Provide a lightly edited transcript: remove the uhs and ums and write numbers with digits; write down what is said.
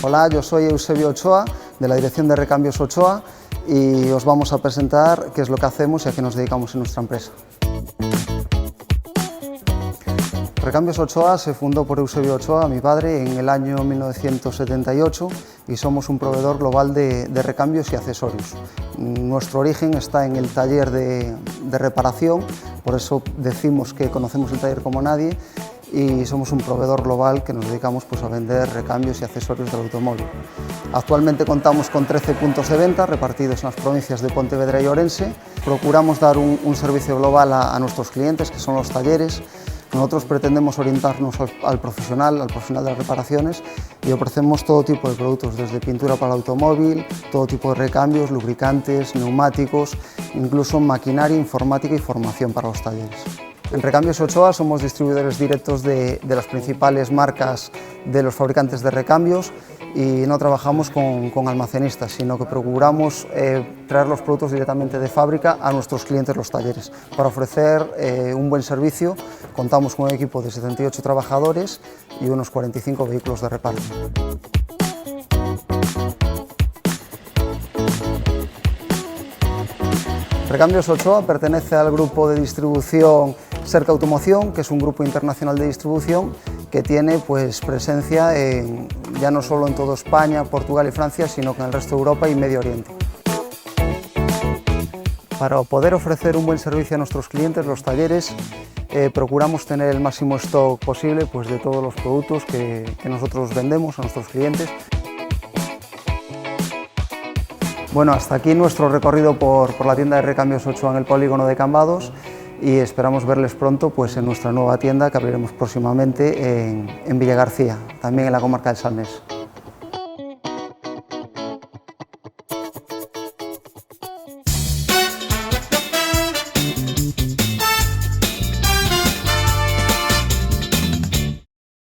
Hola, yo soy Eusebio Ochoa, de la Dirección de Recambios Ochoa, y os vamos a presentar qué es lo que hacemos y a qué nos dedicamos en nuestra empresa. Recambios Ochoa se fundó por Eusebio Ochoa, mi padre, en el año 1978 y somos un proveedor global de recambios y accesorios. Nuestro origen está en el taller de reparación, por eso decimos que conocemos el taller como nadie, y somos un proveedor global que nos dedicamos a vender recambios y accesorios del automóvil. Actualmente contamos con 13 puntos de venta repartidos en las provincias de Pontevedra y Orense. Procuramos dar un servicio global a nuestros clientes, que son los talleres. Nosotros pretendemos orientarnos al profesional de las reparaciones, y ofrecemos todo tipo de productos, desde pintura para el automóvil, todo tipo de recambios, lubricantes, neumáticos, incluso maquinaria, informática y formación para los talleres. En Recambios Ochoa somos distribuidores directos de las principales marcas de los fabricantes de recambios y no trabajamos con almacenistas, sino que procuramos traer los productos directamente de fábrica a nuestros clientes los talleres. Para ofrecer un buen servicio contamos con un equipo de 78 trabajadores y unos 45 vehículos de reparto. Recambios Ochoa pertenece al grupo de distribución Serca Automoción, que es un grupo internacional de distribución que tiene presencia ya no solo en toda España, Portugal y Francia, sino que en el resto de Europa y Medio Oriente. Para poder ofrecer un buen servicio a nuestros clientes, los talleres, procuramos tener el máximo stock posible de todos los productos que nosotros vendemos a nuestros clientes. Bueno, hasta aquí nuestro recorrido por la tienda de Recambios Ochoa en el polígono de Cambados, y esperamos verles pronto en nuestra nueva tienda que abriremos próximamente en Villagarcía, también en la comarca del Salnés.